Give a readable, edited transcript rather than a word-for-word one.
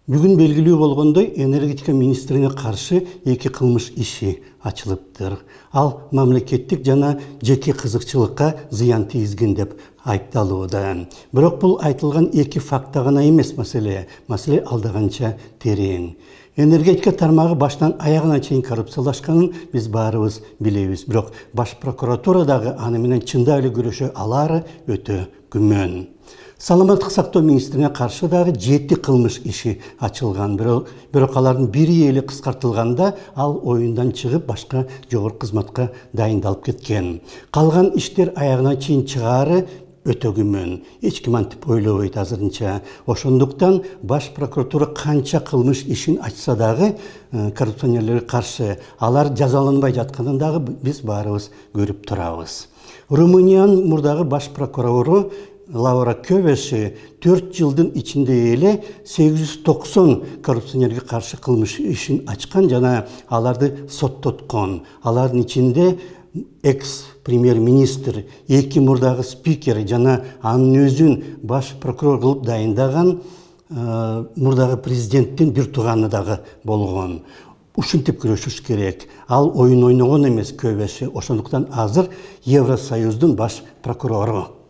Бүгін белгілүү болгондой, энергетика министрине каршы эки кылмыш иши ачылыптыр. Ал мамлекеттик жана жеке кызыкчылыкка зыян тийгизген деп айыпталууда. Бирок бул айтылган эки факта гана эмес маселе алдаганча терең. Энергетика тармагы баштан аягына чейин коррупциялашканын биз баарыбыз билебиз. Бирок баш прокуратурадагы аны менен чындап эле күрөшө алары өтө күмөн. Саламаттык сактоо министрине каршы дагы 7 кылмыш иши ачылган. Бирок алардын бири эле кыскартылганда ал оюндан чыгып башка жогорку кызматка дайындалып кеткен. Калган иштер аягына чейин чыгаары өтө күмөн. Эч ким антип ойлобойт азырынча. Ошондуктан баш прокуратура канча кылмыш ишин ачса дагы коррупционерлерге каршы алар жазаланбай жатканын дагы биз баарыбыз көрүп турабыз. Румыниянын мурдагы баш прокурору Лаура Кövesi 4 жылдын ичинде эле 890 коррупционерге каршы кылмыш ишин ачкан жана аларды соттоткон. Алардын ичинде экс-премьер-министр, эки мурдагы спикер жана анын өзүн баш прокурор кылып дайындаган мурдагы президенттин бир тууганы дагы болгон. Ушинтип күрөшүш керек. Ал оюн ойногон эмес Кövesi. Ошондуктан азыр Евросоюздун баш прокурору.